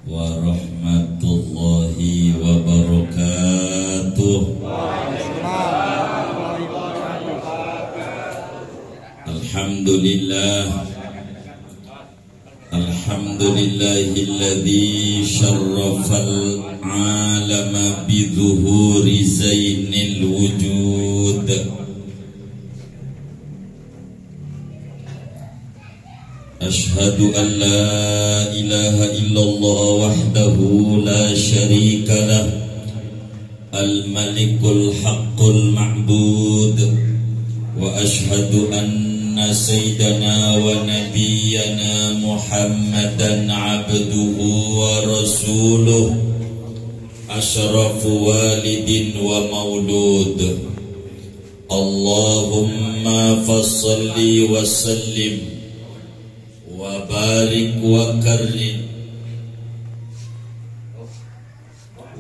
warahmatullahi wabarakatuh. Alhamdulillahilladzi syarrafal alama bidzuhuri zainil wujud. Ashhadu an la ilaha illallah wahdahu la syarika lah, al-malikul haqqul ma'bud. Wa ashhadu anna sayyidana wa nabiyyana Muhammadan abduhu wa rasuluh, asyrafu walidin wa maulud. Allahumma fassalli wa sallim wa barik wa karrim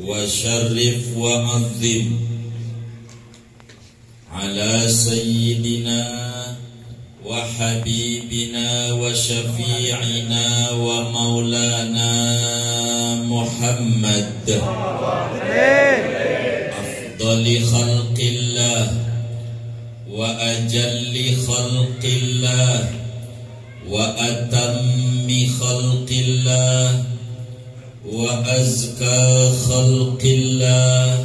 wa syarrif wa azim ala sayyidina wa habibina wa syafi'ina wa maulana Muhammad afdali khalqillah wa ajalli khalqillah wa atammi khalqillah wa azka khalqillah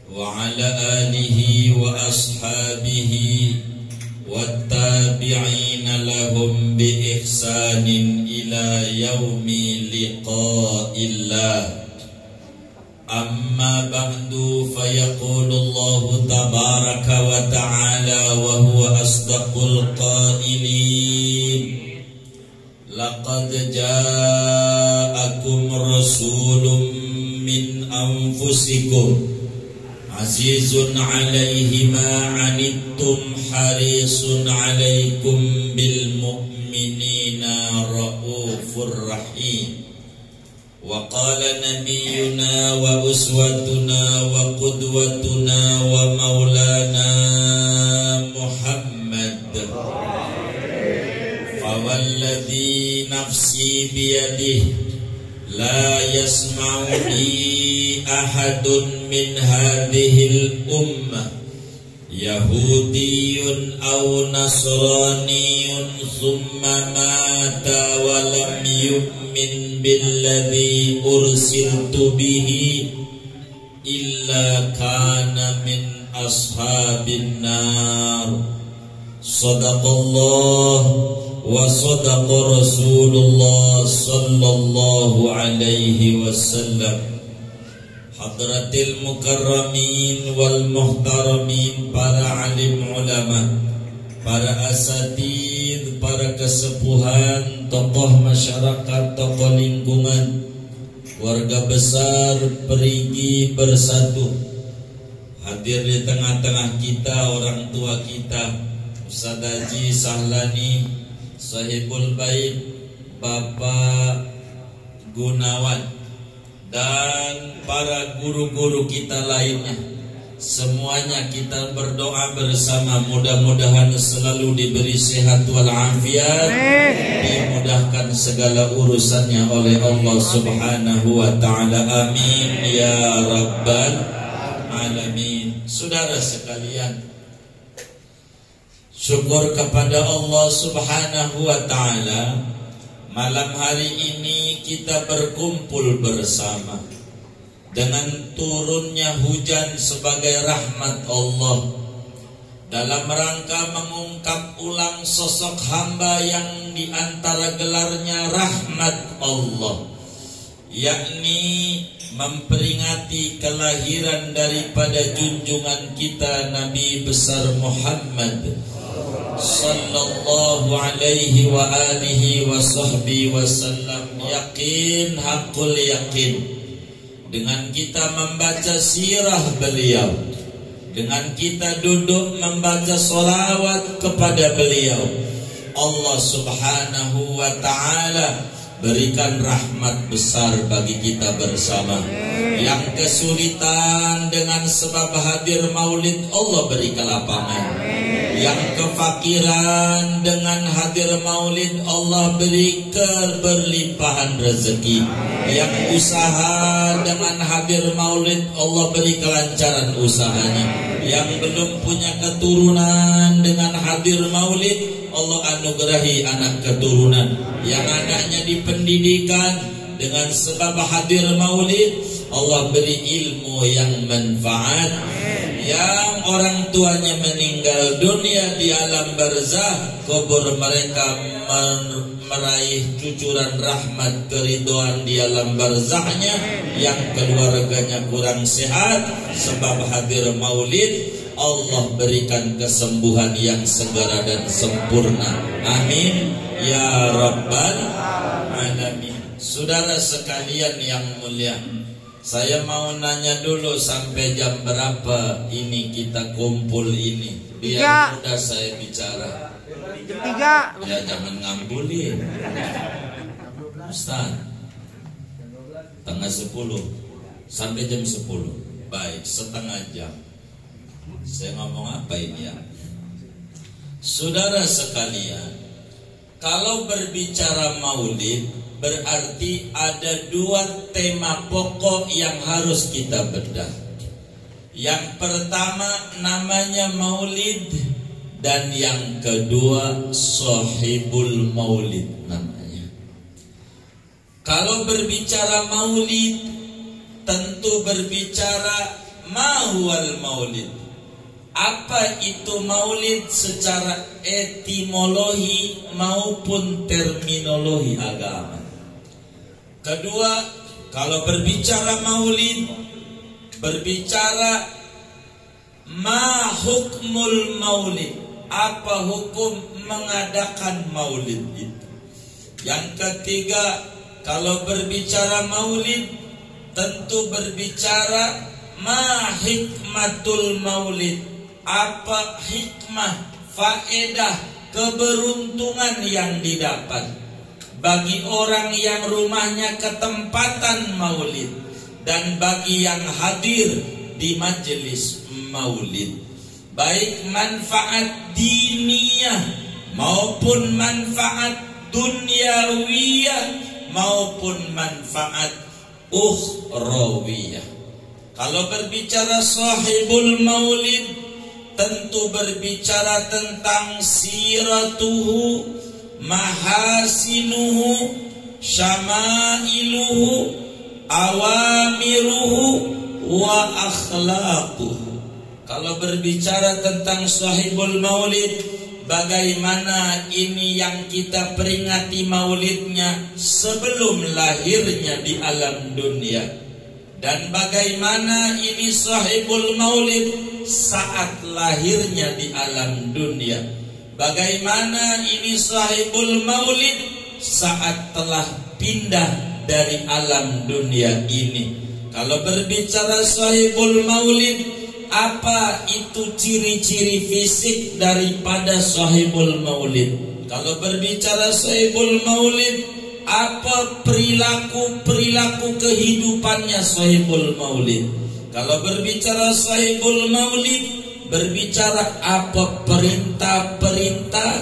wa ala alihi wa ashabihi wa tabi'ina lahum bi ihsanin ila yaumi liqa'illah. Amma ba'du, fayaqulu Allahu tabaraka wa ta'ala wa huwa asdaqul qailin. Laqad ja'akum rasulun min anfusikum azizun 'alaihi ma 'anittum harisun 'alaikum bil mu'minina raufur rahim. Wa qala nabiyyuna wa uswatuna wa qudwatuna wa maulana Muhammad fawalladhi nafsi biyadihi la yasma'u bi ahadun min hadhil ummah yahudiyyun aw nasraniyyun thumma mata wa lam yu'min billadhi ursiltu bihi illa kana min ashabin nar. Sadaqallah wa sadaqa Rasulullah sallallahu alaihi wasallam. Hadratil mukarramin wal muhtaramin, para alim ulama, para asatid, para kesepuhan, tokoh masyarakat, tokoh lingkungan, warga besar Perigi Bersatu. Hadir di tengah-tengah kita orang tua kita, Ustaz Haji Sahlani Sahibul Bait, Bapak Gunawan, dan para guru-guru kita lainnya. Semuanya kita berdoa bersama, mudah-mudahan selalu diberi sehat walafiat, dimudahkan segala urusannya oleh Allah Subhanahu wa ta'ala. Amin ya rabbal alamin. Saudara sekalian, syukur kepada Allah Subhanahu wa ta'ala, malam hari ini kita berkumpul bersama dengan turunnya hujan sebagai rahmat Allah, dalam rangka mengungkap ulang sosok hamba yang diantara gelarnya rahmat Allah, yakni memperingati kelahiran daripada junjungan kita Nabi besar Muhammad sallallahu alaihi wa alihi wa sahbihi wasallam. Yakin, hakul yakin, dengan kita membaca sirah beliau, dengan kita duduk membaca solawat kepada beliau, Allah Subhanahu wa ta'ala berikan rahmat besar bagi kita bersama. Yang kesulitan dengan sebab hadir maulid, Allah beri kelapangan. Yang kefakiran dengan hadir maulid Allah beri keberlimpahan rezeki. Yang usaha dengan hadir maulid Allah beri kelancaran usahanya. Yang belum punya keturunan dengan hadir maulid Allah anugerahi anak keturunan. Yang anaknya di pendidikan dengan sebab hadir maulid Allah beri ilmu yang manfaat. Yang orang tuanya meninggal dunia di alam barzah, kubur mereka meraih cucuran rahmat keridhaan di alam barzahnya. Yang keluarganya kurang sehat sebab hadir maulid Allah berikan kesembuhan yang segera dan sempurna. Amin ya rabbal alamin. Saudara sekalian yang mulia, saya mau nanya dulu sampai jam berapa ini kita kumpul ini, biar mudah saya bicara. Jam 3. Ya jangan ngambulin Ustaz. Tengah 10 sampai jam 10. Baik, setengah jam. Saya ngomong apa ini ya? Saudara sekalian, kalau berbicara maulid berarti ada dua tema pokok yang harus kita bedah. Yang pertama namanya maulid, dan yang kedua sahibul maulid namanya. Kalau berbicara maulid tentu berbicara mahwal maulid. Apa itu maulid secara etimologi maupun terminologi agama. Kedua, kalau berbicara maulid, berbicara ma hukmul maulid, apa hukum mengadakan maulid itu. Yang ketiga, kalau berbicara maulid, tentu berbicara ma hikmatul maulid, apa hikmah, faedah, keberuntungan yang didapat bagi orang yang rumahnya ketempatan maulid dan bagi yang hadir di majelis maulid, baik manfaat diniyah maupun manfaat dunyawiyah maupun manfaat ukhrawiyah. Kalau berbicara sahibul maulid tentu berbicara tentang siratuhu, mahasinuhu, syamailuhu, awamiruhu, wa akhlaquhu. Kalau berbicara tentang sahibul maulid, bagaimana ini yang kita peringati maulidnya sebelum lahirnya di alam dunia, dan bagaimana ini sahibul maulid saat lahirnya di alam dunia. Bagaimana ini sahibul maulid saat telah pindah dari alam dunia ini. Kalau berbicara sahibul maulid, apa itu ciri-ciri fisik daripada sahibul maulid? Kalau berbicara sahibul maulid, apa perilaku kehidupannya sahibul maulid? Kalau berbicara sahibul maulid, berbicara apa perintah-perintah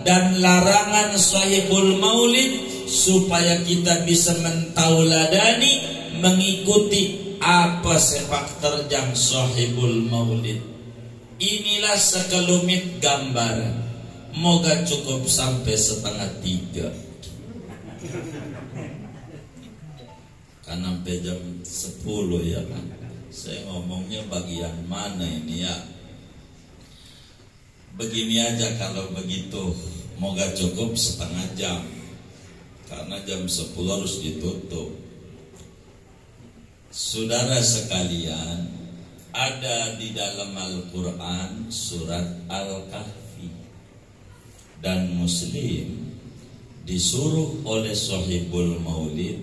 dan larangan sahibul maulid supaya kita bisa mentauladani, mengikuti apa sepak terjang sahibul maulid. Inilah sekelumit gambaran. Moga cukup sampai 2:30. Karena sampai jam 10 ya kan. Saya ngomongnya bagian mana ini ya? Begini aja kalau begitu, moga cukup 1/2 jam. Karena jam 10 harus ditutup. Saudara sekalian, ada di dalam Al-Quran surat Al-Kahfi, dan muslim disuruh oleh sahibul maulid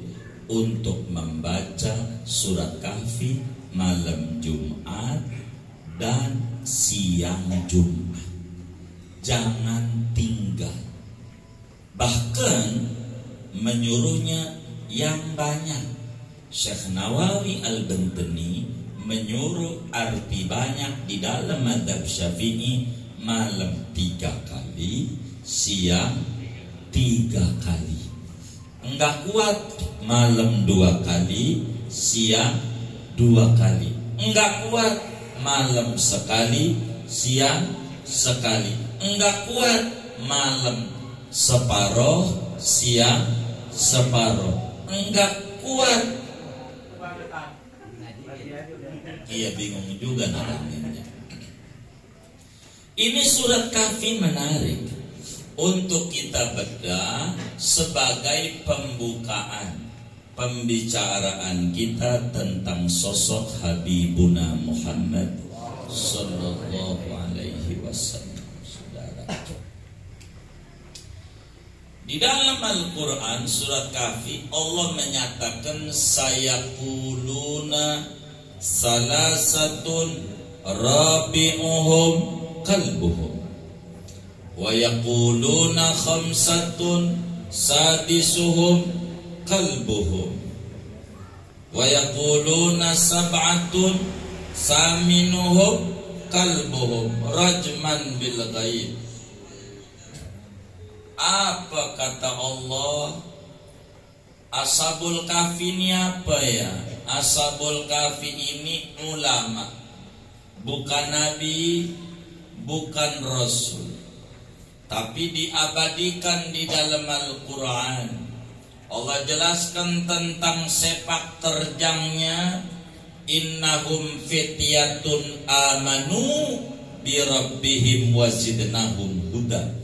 untuk membaca surat Kahfi malam Jumat dan siang Jumat. Jangan tinggal. Bahkan menyuruhnya yang banyak. Syekh Nawawi Al-Bantani menyuruh arti banyak di dalam mazhab Syafi'i malam 3 kali, siang 3 kali. Enggak kuat, malam 2 kali, siang 2 kali. Enggak kuat, malam sekali, siang sekali. Enggak kuat, malam separoh, siang separoh. Enggak kuat. Iya, bingung juga namanya. Ini surat Kahfi menarik untuk kita bedah sebagai pembukaan pembicaraan kita tentang sosok Habibuna Muhammad sallallahu alaihi wasallam. Saudara, di dalam Al-Quran surat Kahfi Allah menyatakan sayaquluna salasatun rabi'uhum qalbuhum wa yaquluna khamsatun sadisuhum qalbuhum wa yaquluna sab'atun saminuhum qalbuhum rajman bil ghaib. Apa kata Allah? Ashabul Kahfi ini apa ya? Ashabul Kahfi ini ulama, bukan nabi, bukan rasul, tapi diabadikan di dalam Al-Quran. Allah jelaskan tentang sepak terjangnya, innahum fityatun amanu bi rabbihim wazidnahum huda.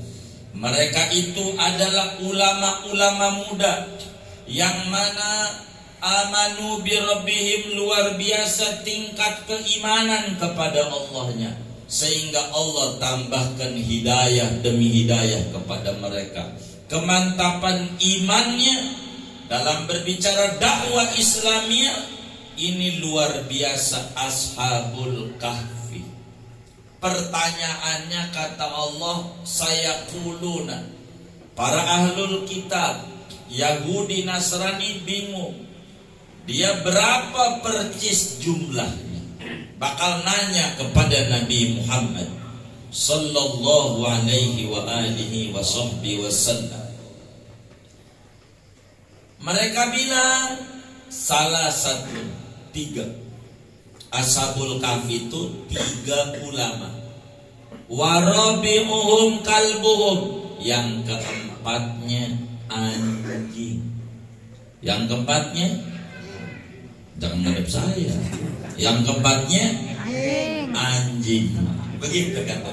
Mereka itu adalah ulama-ulama muda yang mana amanu bi rabbihim, luar biasa tingkat keimanan kepada Allahnya, sehingga Allah tambahkan hidayah demi hidayah kepada mereka. Kemantapan imannya dalam berbicara dakwah Islamiyah ini luar biasa. Ashabul Kahfi, pertanyaannya kata Allah, sayaquluna, para ahlul kitab Yahudi Nasrani bingung, dia berapa percis jumlahnya, bakal nanya kepada Nabi Muhammad sallallahu alaihi wa alihi wa sahbihi wasallam. Mereka bilang salah satu 3. Ashabul Kahfi itu 3 ulama. Warabi'uhum kalbuhum, yang keempatnya anjing. Yang keempatnya, jangan ngadep saya. Yang keempatnya anjing. Begitu kata.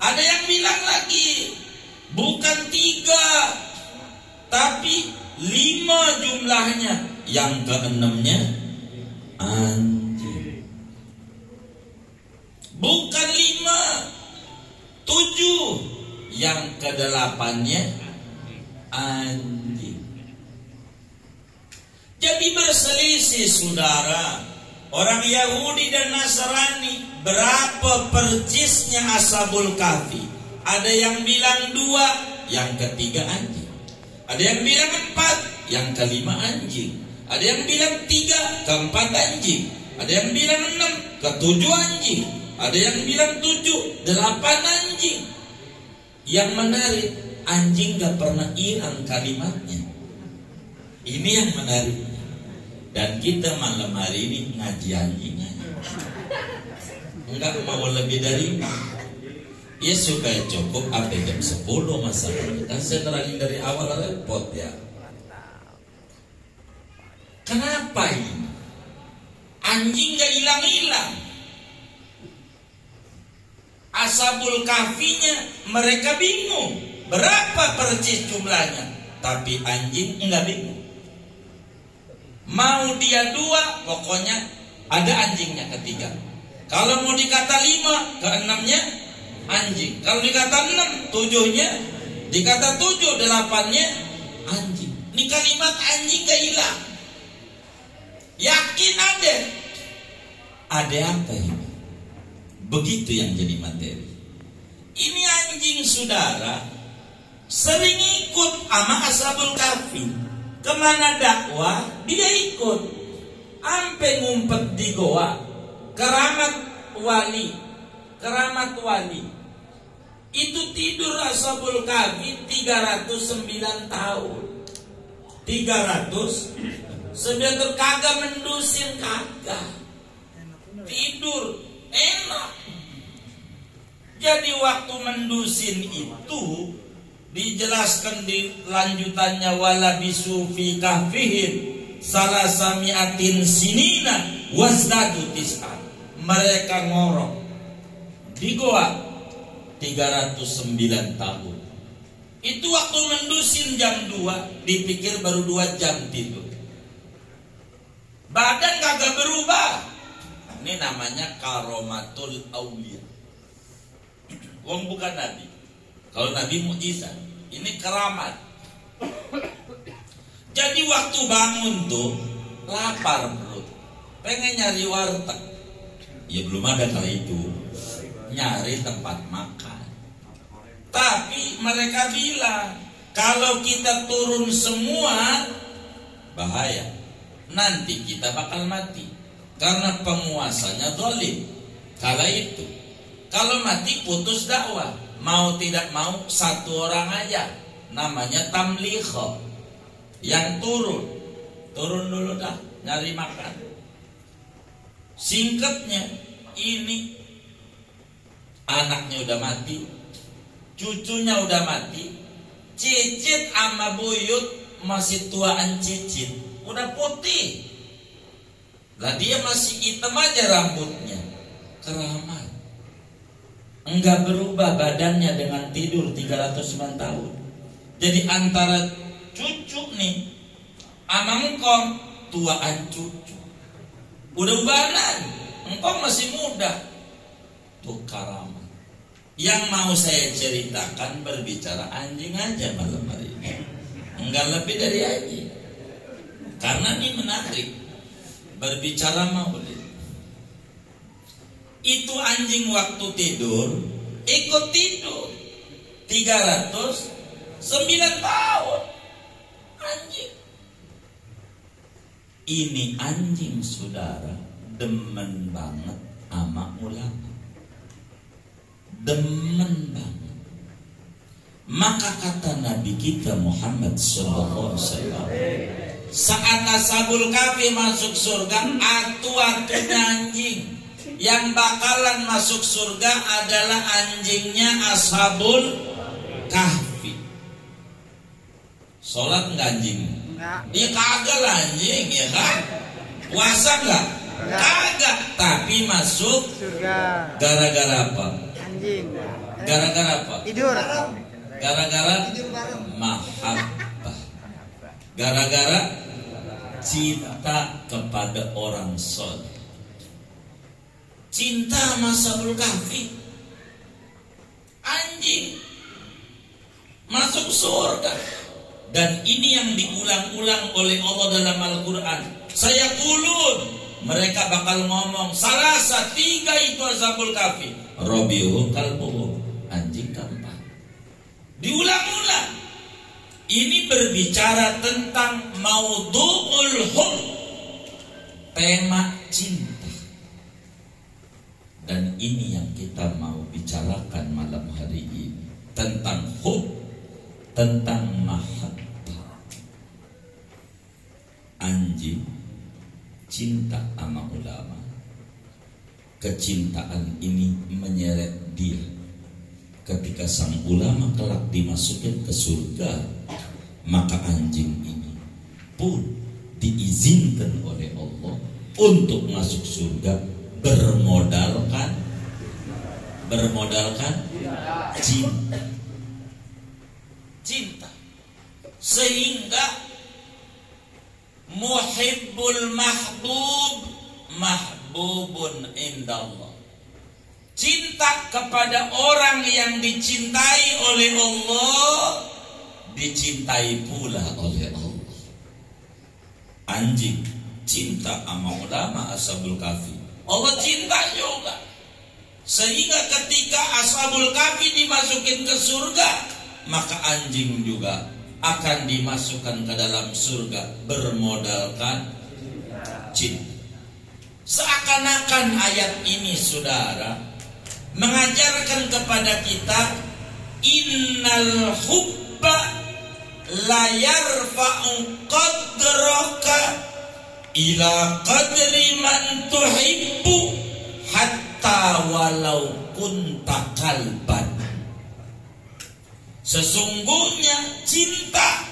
Ada yang bilang lagi bukan 3 tapi 5 jumlahnya. Yang keenamnya anjing. Bukan 5, 7. Yang kedelapannya anjing. Jadi berselisih saudara. Orang Yahudi dan Nasrani, berapa percisnya Ashabul Kahfi? Ada yang bilang 2, yang ketiga anjing. Ada yang bilang 4, yang kelima anjing. Ada yang bilang 3, keempat anjing. Ada yang bilang 6, ketujuh anjing. Ada yang bilang 7, 8 anjing. Yang menarik, anjing gak pernah hilang kalimatnya. Ini yang menarik. Dan kita malam hari ini ngaji anjing. Enggak mau lebih dari ya supaya cukup apa jam 10 masalahnya. Dan saya terangin dari awal repot ya. Kenapa ini? Anjing gak hilang-hilang. Ashabul Kahfinya mereka bingung berapa percis jumlahnya, tapi anjing enggak bingung. Mau dia 2, pokoknya ada anjingnya ketiga. Kalau mau dikata 5, keenamnya anjing. Kalau dikata 6, 7-nya. Dikata 7, 8-nya anjing. Ini kalimat anjing gak hilang. Yakin ada. Ada apa ini? Begitu yang jadi materi. Ini anjing saudara sering ikut sama Ashabul Kahfi. Kemana dakwah dia ikut. Ampe ngumpet di goa. Keramat wali. Itu tidur Ashabul Kahfi 309 tahun. 309 kagak mendusin, kagak. Tidur enak. Jadi waktu mendusin itu dijelaskan di lanjutannya, wala bisu fi kahfihim salasamiatin sinina wazdadu tis'an. Mereka ngorok di goa 309 tahun. Itu waktu mendusin jam 2, dipikir baru 2 jam tidur. Badan kagak berubah. Ini namanya karomatul aulia. Wong bukan nabi. Kalau nabi mukjizat, ini keramat. Jadi waktu bangun tuh lapar perut, pengen nyari warteg. Ya belum ada kali itu, nyari tempat makan. Tapi mereka bilang, kalau kita turun semua bahaya, nanti kita bakal mati. Karena penguasanya zalim. Kala itu, kalau mati putus dakwah. Mau tidak mau satu orang aja, namanya tamlikho, yang turun dulu dah nyari makan. Singkatnya ini, anaknya udah mati, cucunya udah mati, cicit sama buyut masih tuaan cicit, udah putih. Lah dia masih hitam aja rambutnya, keramat. Enggak berubah badannya dengan tidur 309 tahun. Jadi antara cucu nih sama engkong, tuaan cucu udah ubanan, engkong masih muda. Tuh karamat. Yang mau saya ceritakan berbicara anjing aja malam hari ini, enggak lebih dari anjing. Karena ini menarik. Berbicara maulid. Itu anjing waktu tidur ikut tidur 309 tahun. Anjing. Ini anjing saudara demen banget sama ulama. Demen banget. Maka kata Nabi kita Muhammad sallallahu alaihi wasallam, saat Ashabul Kahfi masuk surga, atu-atunya anjing. Yang bakalan masuk surga adalah anjingnya Ashabul Kahfi. Sholat enggak anjing? Enggak. Dia kagak lah anjing, ya kan? Puasa enggak? Kagak. Tapi masuk surga. Gara-gara apa? Anjing. Gara-gara apa? Tidur. Gara-gara mahabbah. Gara-gara cinta kepada orang soleh. Cinta Ashabul Kahfi. Anjing masuk surga. Dan ini yang diulang-ulang oleh Allah dalam Al-Quran. Saya kulun, mereka bakal ngomong salasa, 3 itu Ashabul Kahfi. Rabiuhum kalbuhum, anjing keempat. Diulang-ulang. Ini berbicara tentang maudhu'ul hub, tema cinta. Dan ini yang kita mau bicarakan malam hari ini, tentang hub, tentang mahabbah. Anjing cinta sama ulama. Kecintaan ini menyeret dia. Ketika sang ulama kelak dimasukin ke surga, maka anjing ini pun diizinkan oleh Allah untuk masuk surga bermodalkan cinta. Sehingga muhibbul mahbub mahbubun indallah. Cinta kepada orang yang dicintai oleh Allah dicintai pula oleh Allah. Anjing cinta sama ulama Ashabul Kahfi, Allah cinta juga. Sehingga ketika Ashabul Kahfi dimasukin ke surga, maka anjing juga akan dimasukkan ke dalam surga bermodalkan cinta. Seakan-akan ayat ini saudara mengajarkan kepada kita innal hubba la yarfa'u qadraka ila qadri man tuhibbu hatta walau kunta kalban. Sesungguhnya cinta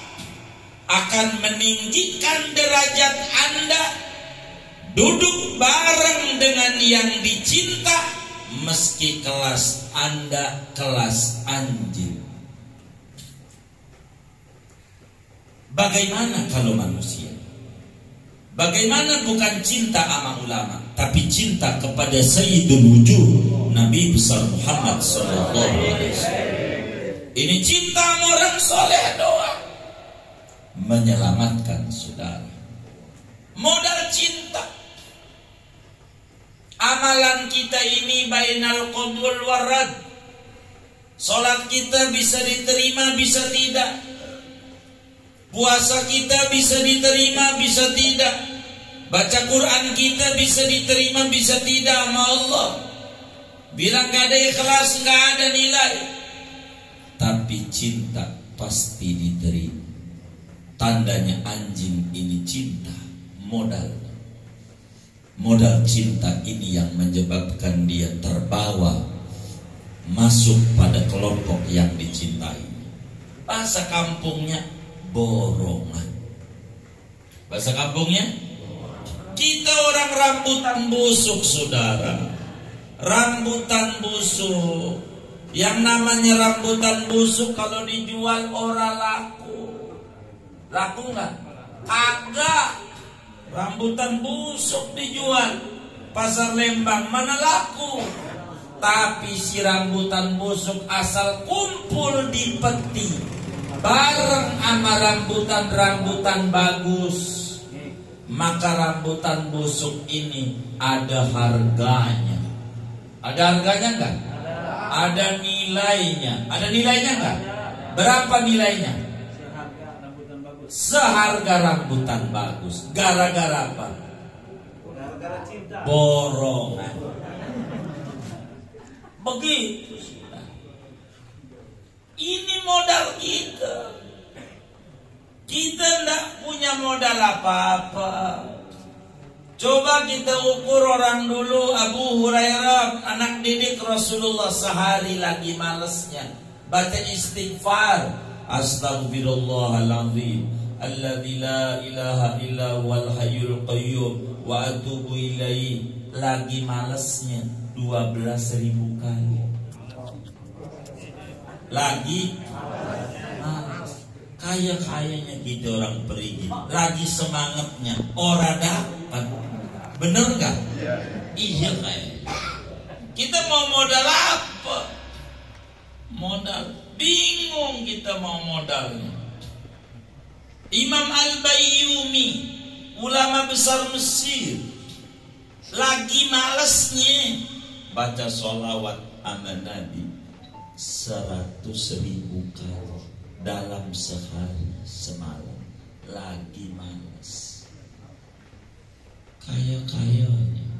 akan meninggikan derajat Anda duduk bareng dengan yang dicinta meski kelas Anda kelas anjing. Bagaimana kalau manusia? Bagaimana bukan cinta sama ulama, tapi cinta kepada Sayyidul Wujud Nabi besar Muhammad sallallahu alaihi wasallam. Ini cinta sama orang soleh doang menyelamatkan saudara. Modal cinta. Amalan kita ini bainal qabul warad. Salat kita bisa diterima, bisa tidak. Puasa kita bisa diterima, bisa tidak. Baca Quran kita bisa diterima, bisa tidak sama Allah. Bilang gak ada ikhlas, gak ada nilai. Tapi cinta pasti diterima. Tandanya anjing ini cinta. Modal cinta ini yang menyebabkan dia terbawa masuk pada kelompok yang dicintai. Bahasa kampungnya borongan. Bahasa kampungnya, kita orang rambutan busuk saudara. Rambutan busuk. Yang namanya rambutan busuk kalau dijual orang laku. Laku nggak? Kagak. Rambutan busuk dijual pasar Lembang mana laku. Tapi si rambutan busuk asal kumpul di peti bareng sama rambutan bagus, maka rambutan busuk ini ada harganya. Ada harganya enggak? Ada nilainya. Ada nilainya enggak? Berapa nilainya? Seharga rambutan bagus. Gara-gara apa? Gara-gara cinta. Borongan. Begitu. Ini modal kita. Kita tidak punya modal apa-apa. Coba kita ukur orang dulu. Abu Hurairah, anak didik Rasulullah, sehari lagi malesnya baca istighfar. Astaghfirullahaladzim alladzi la ilaha illa huwal hayyul qayyum wa atubu ilaihi. Lagi malesnya 12.000 kali. Lagi kaya-kayanya kita orang perigi, lagi semangatnya orang dapat. Bener gak? Iya kayak kita mau modal apa? Modal bingung kita mau modalnya. Imam Al-Bayyumi, ulama besar Mesir, lagi malesnya baca sholawat sama Nabi 100.000 kali dalam sehari semalam. Lagi malas. Kaya-kayanya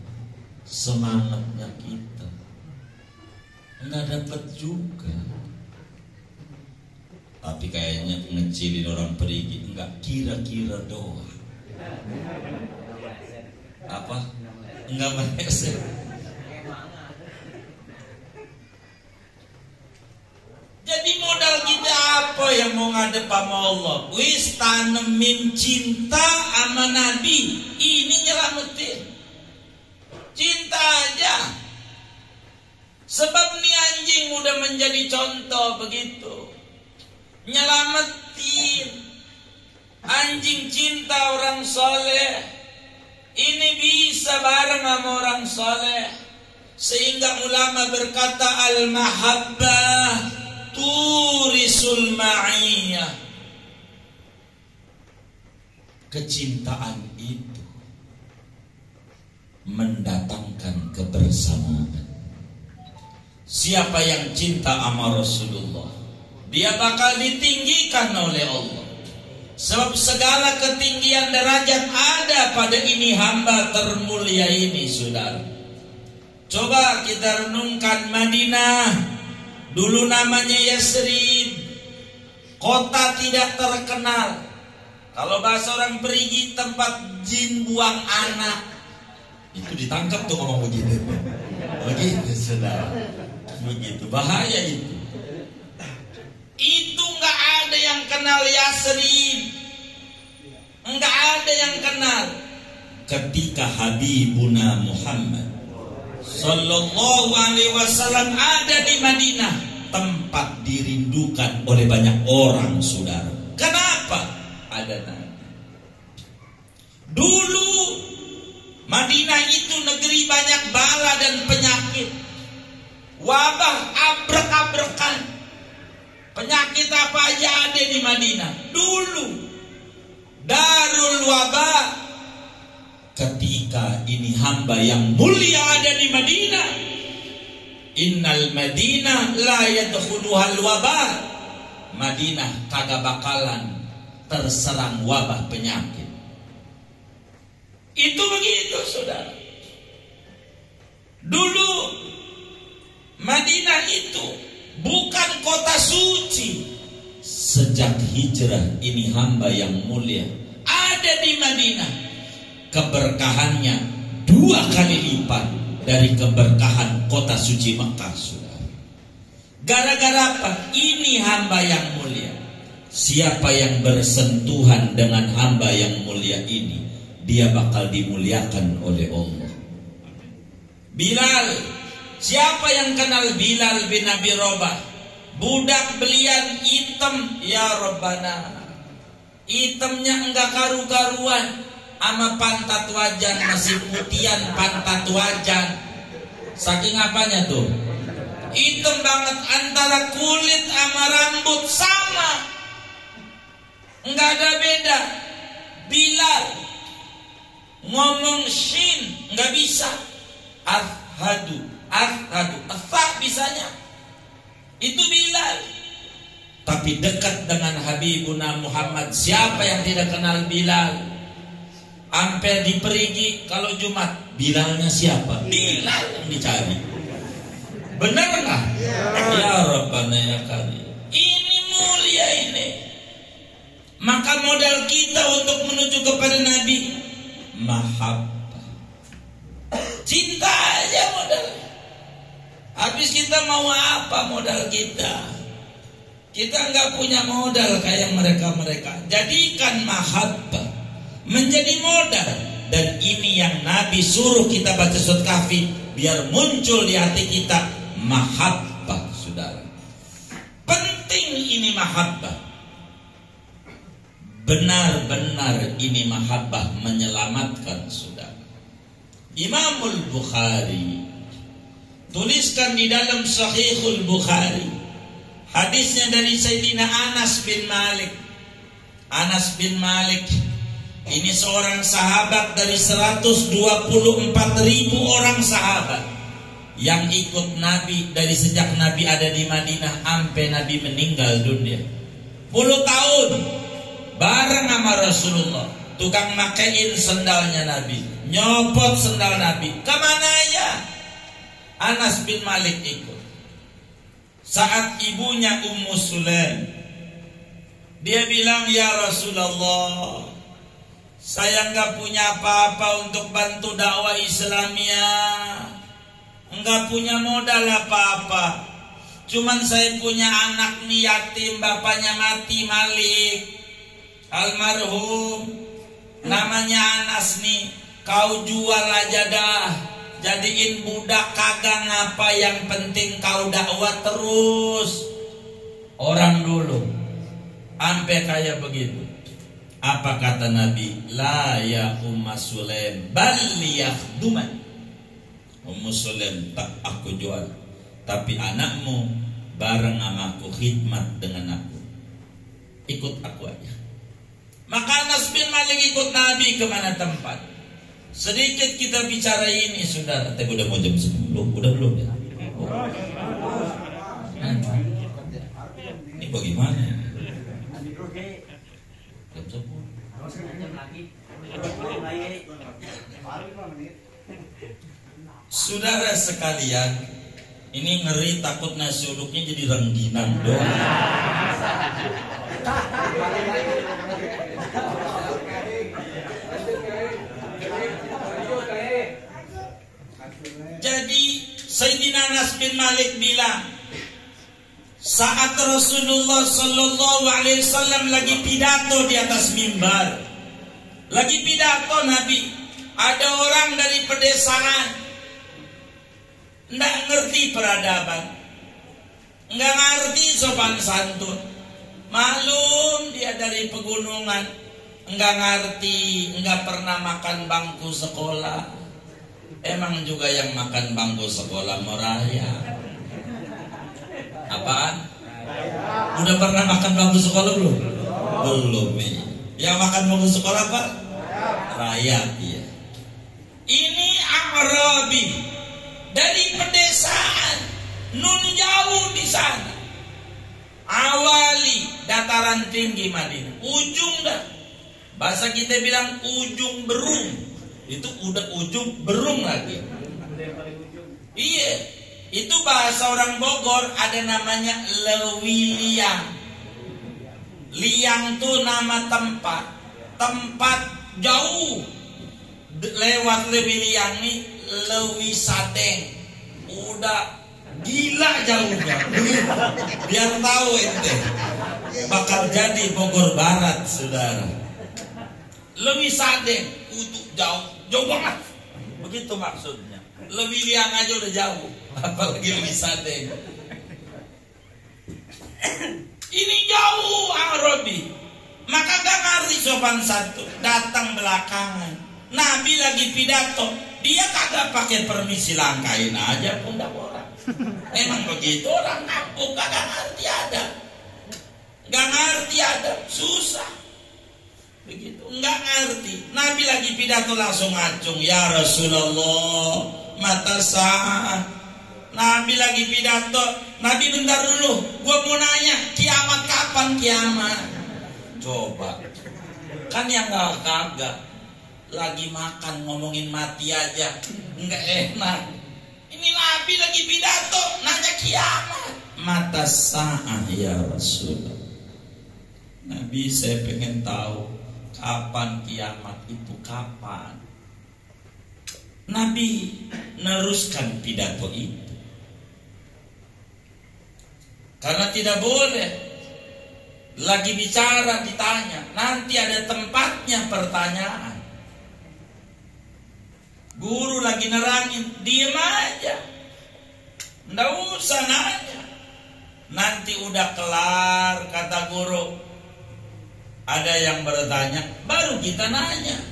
semangatnya kita nggak dapat juga. Tapi kayaknya ngecilin orang perigi. Enggak, kira-kira doang. Apa? Enggak meleset. Jadi modal kita apa yang mau ngadep sama Allah? Wis tanemin cinta sama Nabi. Ini nyelamatin. Cinta aja. Sebab nih anjing udah menjadi contoh begitu. Nyelamatin. Anjing cinta orang soleh. Ini bisa bareng sama orang soleh. Sehingga ulama berkata al-mahabbah turisul ma'iyah. Kecintaan itu mendatangkan kebersamaan. Siapa yang cinta sama Rasulullah, dia bakal ditinggikan oleh Allah. Sebab segala ketinggian derajat ada pada ini hamba termulia ini, saudara. Coba kita renungkan Madinah. Dulu namanya Yasrib, kota tidak terkenal. Kalau bahasa orang perigi, tempat jin buang anak. Itu ditangkap tuh ngomong begitu. Begitu saudara. Begitu bahaya itu. Itu nggak ada yang kenal Yasrib, nggak ada yang kenal. Ketika Habibuna Muhammad Sallallahu Alaihi Wasallam ada di Madinah, tempat dirindukan oleh banyak orang, saudara. Kenapa? Ada Nabi. Dulu Madinah itu negeri banyak bala dan penyakit, wabah abrek-abrekan. Penyakit apa aja ada di Madinah dulu. Darul wabah. Ketika ini hamba yang mulia ada di Madinah, innal Madinah la yadkhuluhal wabah. Madinah kagak bakalan terserang wabah penyakit. Itu begitu, saudara. Dulu Madinah itu bukan kota suci. Sejak hijrah ini hamba yang mulia ada di Madinah, keberkahannya 2 kali lipat dari keberkahan kota suci Mekah, saudara. Gara-gara apa? Ini hamba yang mulia. Siapa yang bersentuhan dengan hamba yang mulia ini, dia bakal dimuliakan oleh Allah. Bilal, siapa yang kenal Bilal bin Abi Rabah? Budak belian hitam, ya Rabbana. Hitamnya enggak karu-karuan, sama pantat wajan masih putihan pantat wajan. Saking apanya tuh? Hitam banget, antara kulit sama rambut sama, enggak ada beda. Bilal ngomong shin enggak bisa. Ashadu, tak bisanya. Itu Bilal. Tapi dekat dengan Habibuna Muhammad. Siapa yang tidak kenal Bilal? Sampai diperigi kalau Jumat, Bilalnya siapa? Bilal yang dicari. Benar nggak? Ya Rabbana ya Karim. Ini mulia ini. Maka modal kita untuk menuju kepada Nabi, mahabbah, cinta aja modal. Habis kita mau apa modal kita? Kita nggak punya modal kayak mereka-mereka. Jadikan mahabbah menjadi modal. Dan ini yang Nabi suruh kita baca surat Kahfi, biar muncul di hati kita mahabbah, saudara. Penting ini mahabbah. Benar-benar ini mahabbah menyelamatkan, saudara. Imamul Bukhari tuliskan di dalam Sahihul Bukhari, hadisnya dari Sayyidina Anas bin Malik. Anas bin Malik ini seorang sahabat dari 124.000 orang sahabat yang ikut Nabi dari sejak Nabi ada di Madinah sampai Nabi meninggal dunia. 10 tahun bareng sama Rasulullah, tukang makein sendalnya Nabi, nyopot sendal Nabi. Kemana ya? Anas bin Malik ikut. Saat ibunya Ummu Sulaim, dia bilang, ya Rasulullah, saya enggak punya apa-apa untuk bantu dakwah Islamiyah, enggak punya modal apa-apa. Cuman saya punya anak nih yatim, bapaknya mati, Malik almarhum, namanya Anas nih. Kau jual aja dah, jadiin budak kagak ngapa, yang penting kau dakwah terus. Orang dulu sampai kayak begitu. Apa kata Nabi? La ya Ummu Sulaim bal liyakhduman. Ummu Sulaim, tak aku jual, tapi anakmu bareng sama aku, khidmat dengan aku, ikut aku aja. Maka Anas bin Malik ikut Nabi kemana tempat. Sedikit kita bicara ini, saudara. Tapi udah mau jam 10, udah belum ya? Ini bagaimana? Jam 10. Saudara sekalian, Ini ngeri takut nasi uduknya jadi rengginang doang. Jadi Sayyidina Anas bin Malik bilang, saat Rasulullah Sallallahu Alaihi Wasallam lagi pidato di atas mimbar, lagi pidato Nabi, ada orang dari pedesaan, nggak ngerti peradaban, nggak ngerti sopan santun, maklum dia dari pegunungan, nggak ngerti, nggak pernah makan bangku sekolah. Emang juga yang makan bangku sekolah mau raya? Apaan? Udah pernah makan bangku sekolah belum? Belum. Yang makan bangku sekolah apa? Raya. Iya. Ini Arabi dari pedesaan, nun jauh di sana. Awali dataran tinggi Madinah, ujung dah. Bahasa kita bilang ujung berung. Itu udah ujung berung lagi. Iya. Itu bahasa orang Bogor ada namanya Lewiliang. Liang tuh nama tempat. Tempat jauh. Lewat Lewiliang nih Lewisadeng. Udah gila jauhnya. Biar tahu ente. Bakal jadi Bogor Barat, saudara. Lewisadeng. Jauh banget. Begitu maksudnya. Lewiliang aja udah jauh, apalagi Lewisadeng. Ini jauh Arabi. Maka gak ngerti sopan satu, datang belakangan. Nabi lagi pidato, dia kagak pakai permisi, langkain aja pundak orang. Emang begitu orang kampung, kagak ngerti ada. Gak ngerti ada, susah. Begitu, nggak ngerti. Nabi lagi pidato langsung ngacung, ya Rasulullah, mata saat. Nabi lagi pidato, Nabi bentar dulu, gua mau nanya, kiamat kapan kiamat? Coba, kan yang nggak kagak lagi makan ngomongin mati aja, nggak enak. Ini Nabi lagi pidato, nanya kiamat. Mata saat ya Rasulullah. Nabi, saya pengen tahu kapan kiamat itu kapan. Nabi neruskan pidato itu. Karena tidak boleh lagi bicara ditanya, nanti ada tempatnya pertanyaan. Guru lagi nerangin, diem aja, nggak usah nanya. Nanti udah kelar kata guru, ada yang bertanya, baru kita nanya.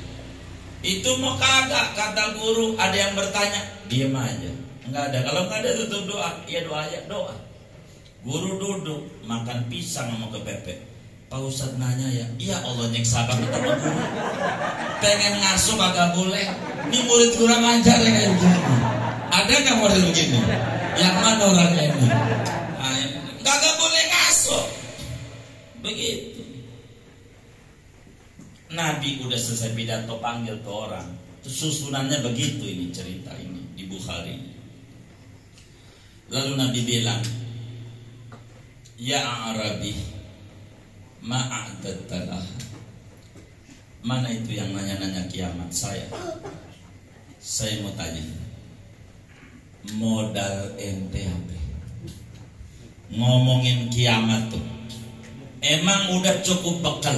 Itu mau kagak kata guru, ada yang bertanya, diem aja. Enggak ada. Kalau enggak ada tutup doa. Ya doa aja, doa. Guru duduk makan pisang sama kepepet. Pak Ustadz nanya ya, iya Allah nyeksa banget sama guru. Pengen ngasuh kagak boleh. Ini murid kurang ajar ya kayak begini. Ada nggak model begini? Yang mana orangnya ini? Kagak boleh ngasuh. Begitu. Nabi udah selesai pidato, panggil ke orang. Susunannya begitu, ini cerita ini di Bukhari. Lalu Nabi bilang, ya Arabi, ma'adatalah. Mana itu yang nanya-nanya kiamat? Saya mau tanya, modal ente apa? Ngomongin kiamat tuh, emang udah cukup bekal?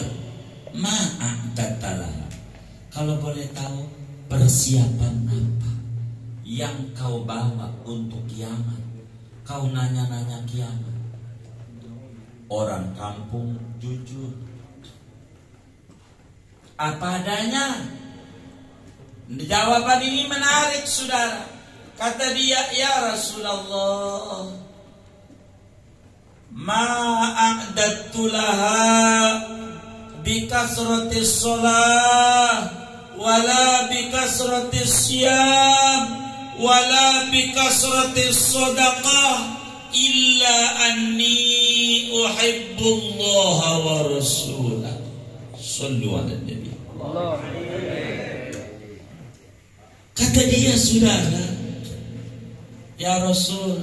Ma'adatalah. Kalau boleh tahu, persiapan apa yang kau bawa untuk kiamat? Kau nanya-nanya kiamat. Orang kampung jujur, apa adanya. Jawaban ini menarik, saudara. Kata dia, ya Rasulullah, ma'adatu laha bikasratis sholah wala bikasratis syiyam wala bikasratis sadaqah illa anni uhibbullaha wa rasulah. Sallu ala nabi. Kata dia, saudara, ya Rasul,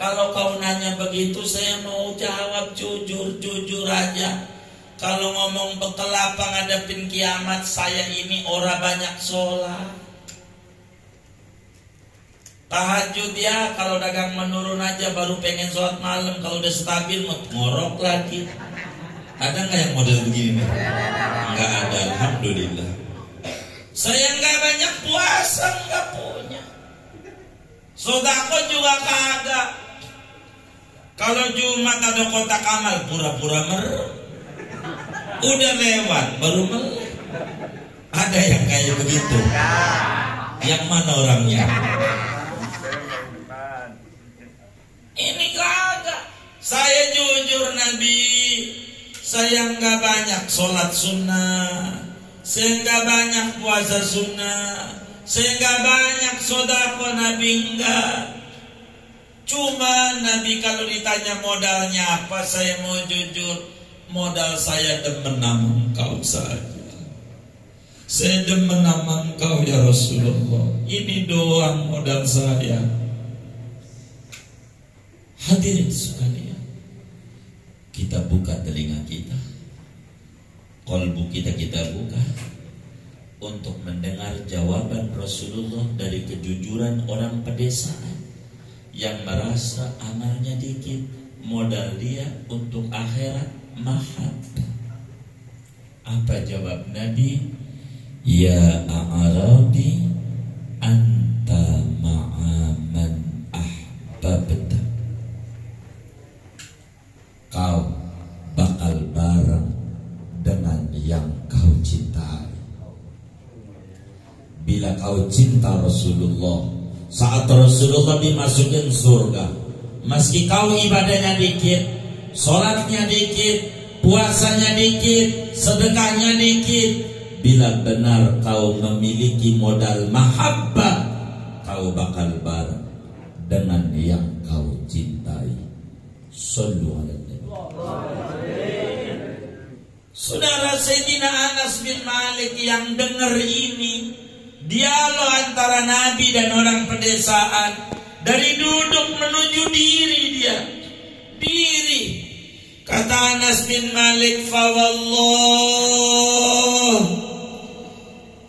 Kalau kau nanya begitu, saya mau jawab jujur aja. Kalau ngomong bekelapa ngadepin kiamat, saya ini orang banyak sholat. Tahajud ya, kalau dagang menurun aja baru pengen sholat malam. Kalau udah stabil ngorok lagi. Ada nggak yang model begini? Nggak ada, alhamdulillah. Saya nggak banyak puasa, nggak punya. Sodako juga kagak. Kalau Jumat ada kotak amal, pura-pura merem. Udah lewat, baru melek. Ada yang kayak begitu. Yang mana orangnya? Ini kagak. Saya jujur Nabi, saya nggak banyak sholat sunnah, saya nggak banyak puasa sunnah, saya nggak banyak sodako Nabi enggak. Cuma Nabi kalau ditanya modalnya apa, saya mau jujur, modal saya demen nama engkau saja. Saya demen nama engkau ya Rasulullah. Ini doang modal saya. Hadirin sekalian, kita buka telinga kita, kolbu kita buka untuk mendengar jawaban Rasulullah dari kejujuran orang pedesaan yang merasa amalnya dikit, modal dia untuk akhirat mahal. Apa jawab Nabi? Ya Arabi, anta ma'aman ahbabta. Kau bakal bareng dengan yang kau cintai. Bila kau cinta Rasulullah, saat Rasulullah dimasukin surga, meski kau ibadahnya dikit, sholatnya dikit, puasanya dikit, sedekahnya dikit, bila benar kau memiliki modal mahabbah, kau bakal bareng dengan yang kau cintai. Sallu ala Nabi. Saudara, Sayyidina Anas bin Malik yang dengar ini, dialog antara Nabi dan orang pedesaan, dari duduk menuju diri dia. Diri. Kata Anas bin Malik, fa wallah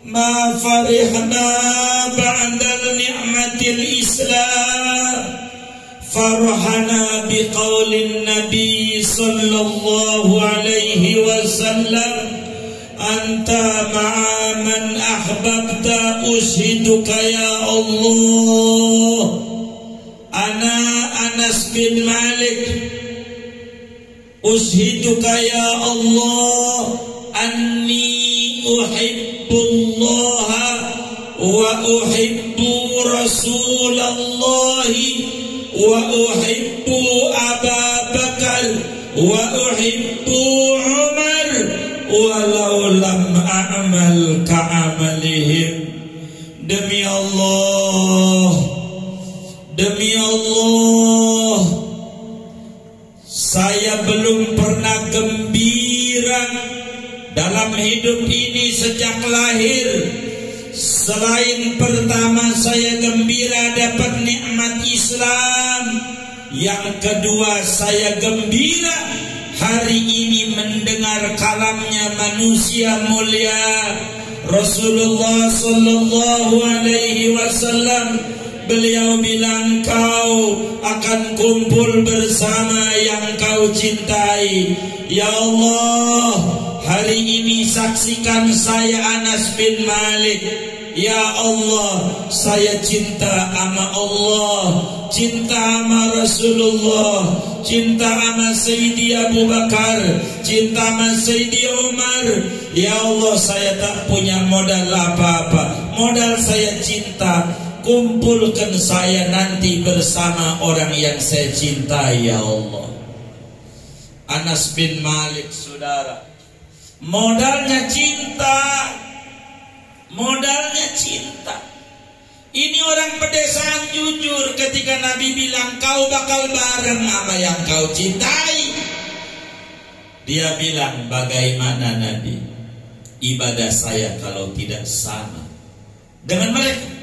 ma farihna ba'da ni'matil Islam farhana biqaulin Nabi sallallahu alaihi wasallam, anta ma'a man ahbabta ushiduka ya Allah. Ana Anas bin Malik ushiduka ya Allah anni uhibbullah wa uhibbu Rasulullah wa uhibbu Abu Bakar wa uhibbu Umar walau lam a'mal ka'amalihim. Demi Allah, saya belum pernah gembira dalam hidup ini sejak lahir, selain pertama saya gembira dapat nikmat Islam, yang kedua saya gembira hari ini mendengar kalamnya manusia mulia Rasulullah sallallahu alaihi wasallam. Beliau bilang, kau akan kumpul bersama yang kau cintai. Ya Allah, hari ini saksikan saya Anas bin Malik. Ya Allah, saya cinta sama Allah, cinta sama Rasulullah, cinta sama Sayyidi Abu Bakar, cinta sama Sayyidi Umar. Ya Allah, saya tak punya modal apa-apa, modal saya cinta. Kumpulkan saya nanti bersama orang yang saya cintai ya Allah. Anas bin Malik, saudara, modalnya cinta. Modalnya cinta. Ini orang pedesaan jujur ketika Nabi bilang kau bakal bareng sama yang kau cintai. Dia bilang, bagaimana Nabi ibadah saya kalau tidak sama dengan mereka?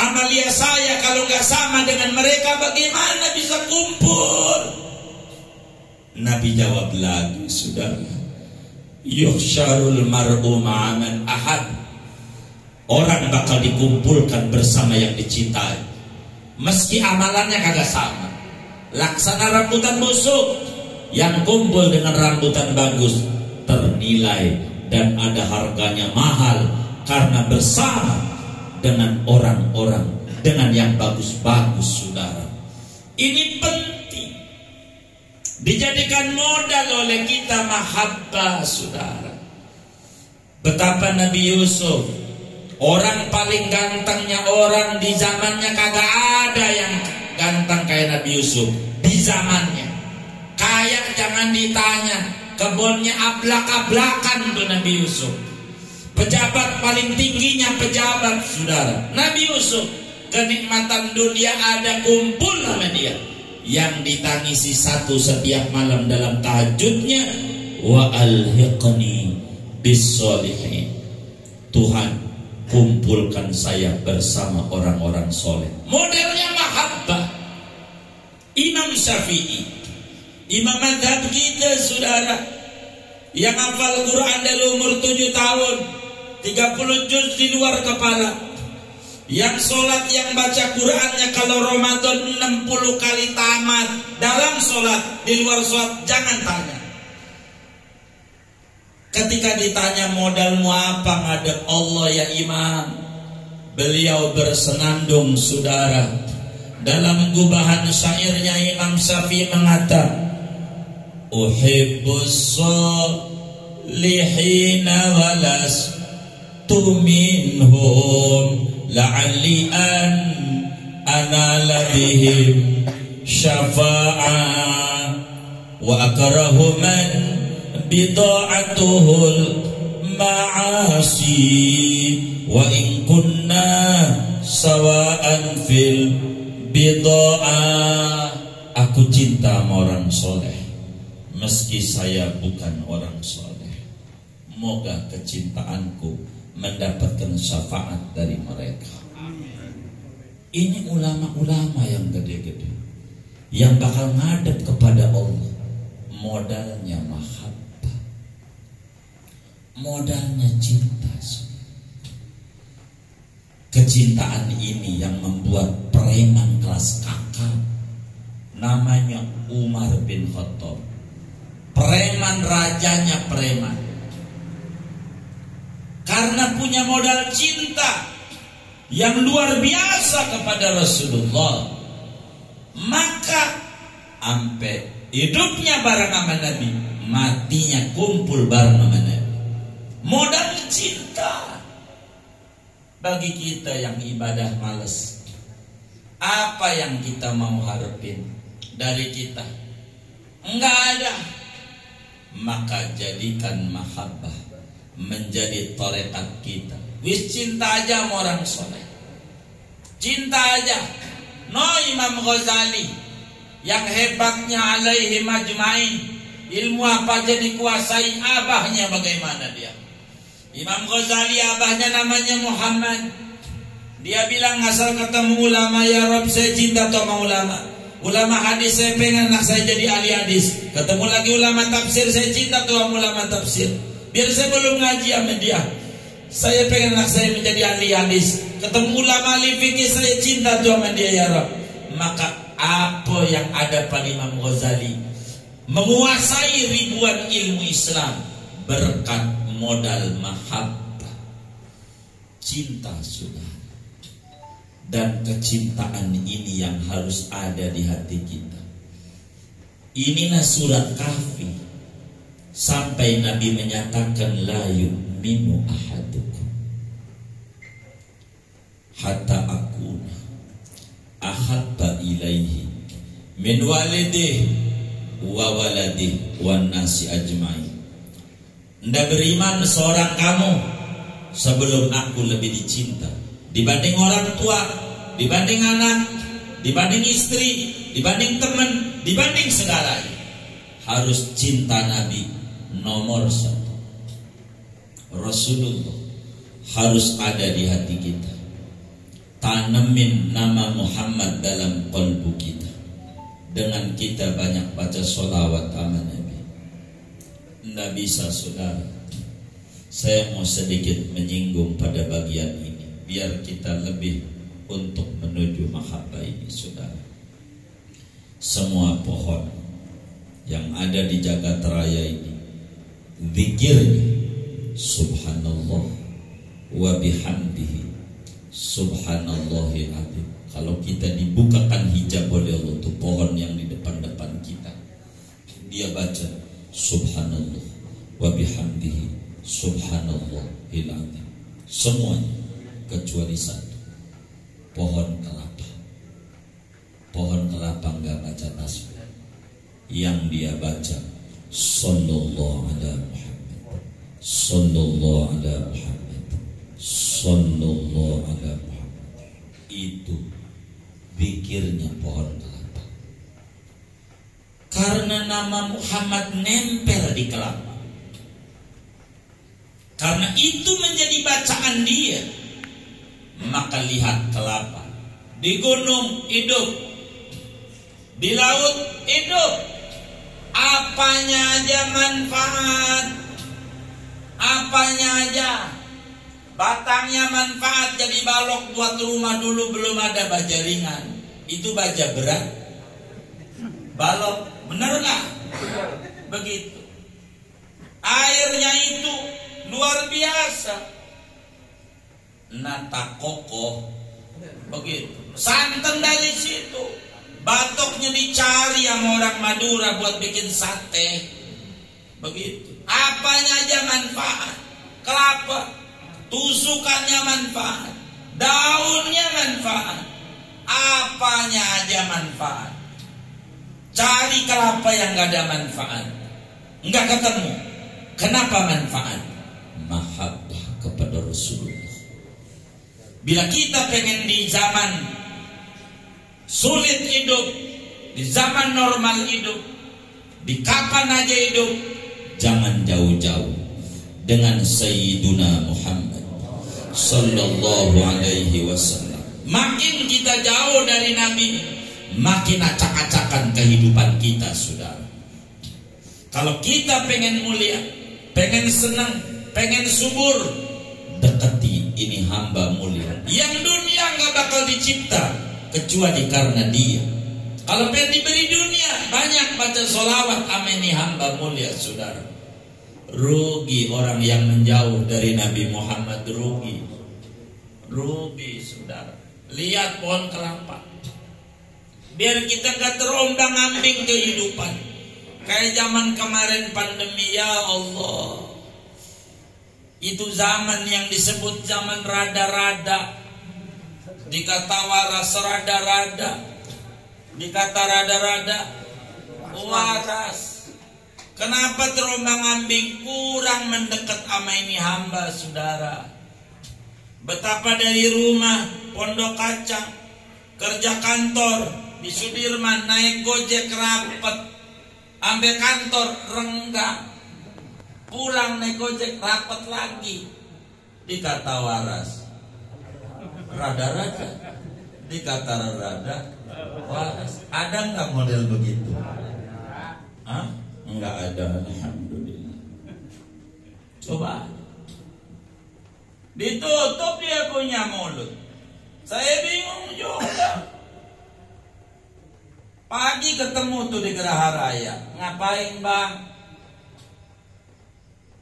Amalia saya kalau nggak sama dengan mereka, bagaimana bisa kumpul? Nabi jawab lagi, saudara, yuhsyarul mar'u ma'aman ahad. Orang bakal dikumpulkan bersama yang dicintai, meski amalannya kagak sama. Laksana rambutan busuk, yang kumpul dengan rambutan bagus ternilai dan ada harganya mahal, karena bersama dengan orang-orang dengan yang bagus-bagus, saudara. Ini penting dijadikan modal oleh kita, mahabbah, saudara. Betapa Nabi Yusuf, orang paling gantengnya orang di zamannya, kagak ada yang ganteng kayak Nabi Yusuf di zamannya. Kayak jangan ditanya, kebunnya ablak-ablakan tuh Nabi Yusuf. Pejabat paling tingginya pejabat, saudara. Nabi Yusuf, kenikmatan dunia ada, kumpul sama dia. Yang ditangisi satu setiap malam dalam tahajudnya, wa alhiqni bis-sholihin. Tuhan, kumpulkan saya bersama orang-orang soleh. Modelnya mahabbah. Imam Syafi'i, imam madhab kita, saudara, yang hafal Quran dari umur 7 tahun, 30 juz di luar kepala, yang sholat, yang baca Qurannya kalau Ramadan 60 kali tamat dalam sholat, di luar sholat jangan tanya. Ketika ditanya modalmu apa, ngadep Allah ya imam, beliau bersenandung, saudara. Dalam gubahan syairnya Imam Syafi'i mengatakan, uhibbus solihina walastu minhum la'alli an anala bihim syafa'ah wa akrahu man bida'atuhul ma'asi wa in kunna sawa'an fil bida'ah. Aku cinta sama orang soleh meski saya bukan orang soleh. Moga kecintaanku mendapatkan syafaat dari mereka. Ini ulama-ulama yang gede-gede, yang bakal ngadep kepada Allah. Modalnya mahabbah, modalnya cinta. Kecintaan ini yang membuat preman kelas kakap, namanya Umar bin Khattab. Preman, rajanya preman. Karena punya modal cinta yang luar biasa kepada Rasulullah, maka sampai hidupnya bareng sama Nabi, matinya kumpul bareng sama Nabi. Modal cinta. Bagi kita yang ibadah males, apa yang kita mau harapin dari kita? Enggak ada. Maka jadikan mahabbah menjadi tarekat kita. Wis cinta aja sama orang soleh, cinta aja. No, Imam Ghazali yang hebatnya alaihi majmain, ilmu apa aja dikuasai, abahnya bagaimana dia? Imam Ghazali abahnya namanya Muhammad. Dia bilang asal ketemu ulama, ya Rabb saya cinta sama ulama. Ulama hadis saya pengen anak saya jadi ahli hadis. Ketemu lagi ulama tafsir, saya cinta sama ulama tafsir. Biar saya belum ngaji sama dia, saya pengen anak saya menjadi ahli hadis. Ketemu ulama ahli fikih, saya cinta sama dia, ya Rabb. Maka apa yang ada pada Imam Ghazali menguasai ribuan ilmu Islam berkat modal mahabbah, cinta, saudara. Dan kecintaan ini yang harus ada di hati kita. Inilah surat Kahfi, sampai Nabi menyatakan la yu'minu ahadukum hatta akuna ahabba ilaihi min walidihi wa waladihi wan nasi ajmain. Ndak beriman seorang kamu sebelum aku lebih dicinta dibanding orang tua, dibanding anak, dibanding istri, dibanding teman, dibanding segalanya. Harus cinta Nabi nomor 1. Rasulullah harus ada di hati kita. tanemin nama Muhammad dalam qalbu kita. Dengan kita banyak baca sholawat sama Nabi. Nggak bisa saudara. Saya mau sedikit menyinggung pada bagian ini, biar kita lebih untuk menuju mahabbah ini saudara. Semua pohon yang ada di jagat raya ini, zikirnya subhanallah wa bihamdihi subhanallahil azim. Kalau kita dibukakan hijab oleh Allah, itu pohon yang di depan-depan kita, dia baca subhanallah wa bihamdihi subhanallahil azim, semuanya kecuali satu, pohon kelapa. Pohon kelapa enggak baca tasbih, yang dia baca sallallahu ala Muhammad, sallallahu ala Muhammad, sallallahu ala Muhammad. Itu zikirnya pohon kelapa. Karena nama Muhammad nempel di kelapa, karena itu menjadi bacaan dia, maka lihat kelapa di gunung hidup, di laut hidup, apanya aja manfaat, apanya aja, batangnya manfaat jadi balok buat rumah. Dulu belum ada baja ringan, itu baja berat, balok, bener nggak? Begitu. Airnya itu luar biasa, nata kokoh, begitu. Santan dari situ, batoknya dicari sama orang Madura buat bikin sate, begitu. Apanya aja manfaat, kelapa, tusukannya manfaat, daunnya manfaat, apanya aja manfaat. Cari kelapa yang gak ada manfaat, nggak ketemu. Kenapa manfaat? Mahabbah kepada Rasulullah. Bila kita pengen di zaman sulit hidup, di zaman normal hidup, di kapan aja hidup, jangan jauh-jauh dengan Sayyiduna Muhammad sallallahu alaihi wasallam. Makin kita jauh dari Nabi, makin acak-acakan kehidupan kita saudara. Kalau kita pengen mulia, pengen senang, pengen subur, dekati ini hamba mulia yang dunia gak bakal dicipta kecuali karena dia. Kalau pengen diberi dunia, banyak baca sholawat sama ini hamba mulia saudara. Rugi orang yang menjauh dari Nabi Muhammad, rugi, rugi saudara. Lihat pohon kelapa, biar kita gak terombang ambing kehidupan. Kayak zaman kemarin pandemi, ya Allah, itu zaman yang disebut zaman rada-rada. Dikata waras rada-rada, dikata rada-rada waras. Kenapa terombang ambing? Kurang mendekat sama ini hamba saudara. Betapa dari rumah Pondok Kacang, kerja kantor di Sudirman, naik gojek rapet, ambil kantor renggang, pulang naik gojek rapet lagi. Dikata waras rada-rada, dikata rada waras. Ada nggak model begitu? Hah? Nggak ada, alhamdulillah. Coba ditutup dia punya mulut. Saya bingung juga. Pagi ketemu tuh di Geraha Raya, ngapain bang?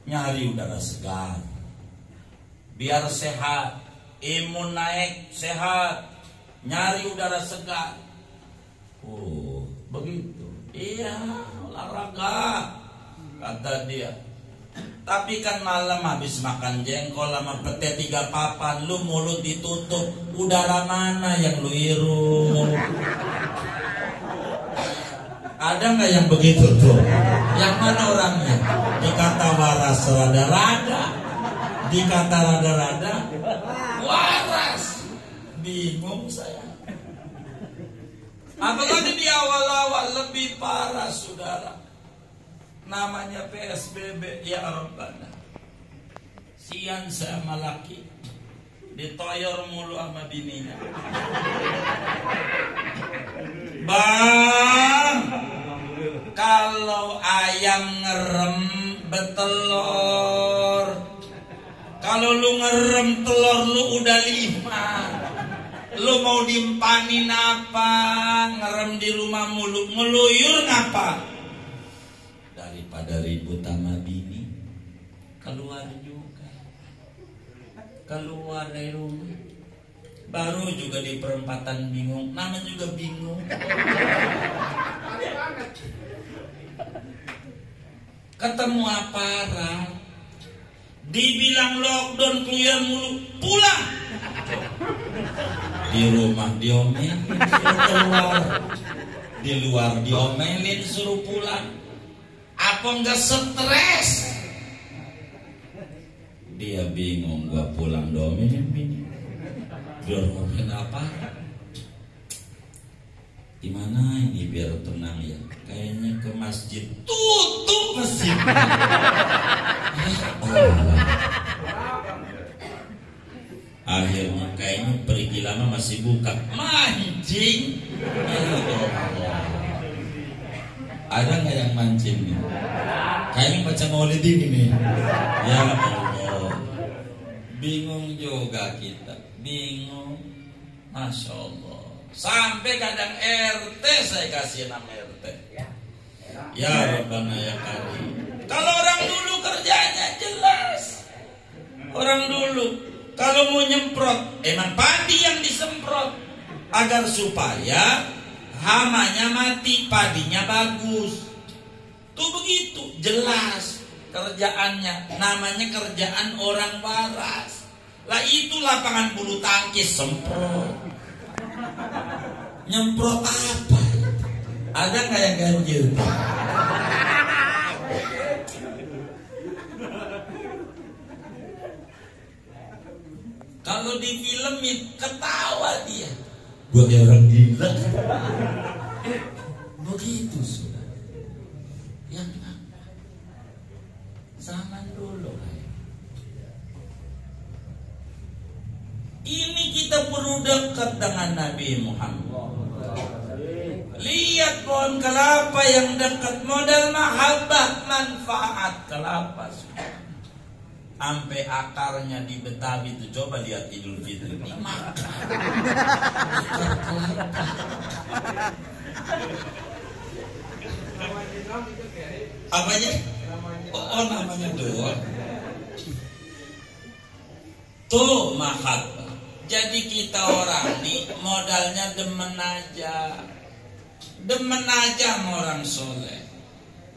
Nyari udara segar, biar sehat, imun naik, sehat, nyari udara segar. Oh, begitu. Iya, olahraga, kata dia. Tapi kan malam habis makan jengkol sama pete 3 papan, lu mulut ditutup, udara mana yang lu hirup? Ada nggak yang begitu tuh? Yang mana orangnya? Dikata waras rada-rada, dikata rada-rada waras. Bingung saya. Apalagi di awal-awal lebih parah saudara. Namanya PSBB, ya Rabbana. Sian saya malaki, ditoyor mulu sama bininya. Bang, kalau ayam ngerem betelor, kalau lu ngerem telur lu udah 5, lu mau dimpanin apa? Ngerem di rumah mulu, ngeluyur ngapa? Daripada ribut sama bini, keluar juga, keluar dari rumah. Baru juga di perempatan bingung, namanya juga bingung. Ketemu aparat, dibilang lockdown keluar mulu, pulang. Di rumah diomelin, suruh keluar. Di luar diomelin, suruh pulang. Apa enggak stres? Dia bingung, gua pulang diomelin bini. Dia ngomongin apa? Gimana ini biar tenang ya? Kayaknya ke masjid, tutup masjid. Akhirnya kayaknya pergi lama masih buka, mancing. Ada nggak yang mancing nih? Kayaknya baca maulid ini nih. Ya Allah, bingung juga kita, bingung. Masya Allah. Sampai kadang RT saya kasih nama RT. Ya Rabbana ya Karim. Kalau orang dulu kerjanya jelas. Orang dulu kalau mau nyemprot, emang padi yang disemprot agar supaya hamanya mati, padinya bagus. Tuh begitu, jelas kerjaannya. Namanya kerjaan orang waras. Lah itu lapangan bulu tangkis semprot. Nyemprot apa? Ada nggak yang ganjil? Kalau di filmin ketawa dia, gua kayak orang gila. Begitu sudah. Yang apa? Zaman dulu. Ini kita perlu dekat dengan Nabi Muhammad. Lihat pohon kelapa yang dekat, modal mahabbah, manfaat kelapa. Sampai akarnya di Betawi itu, coba lihat Idul Fitri dimakan. Apanya? Oh namanya doang. Tuh mahabbah. Jadi kita orang nih modalnya demen aja sama orang soleh,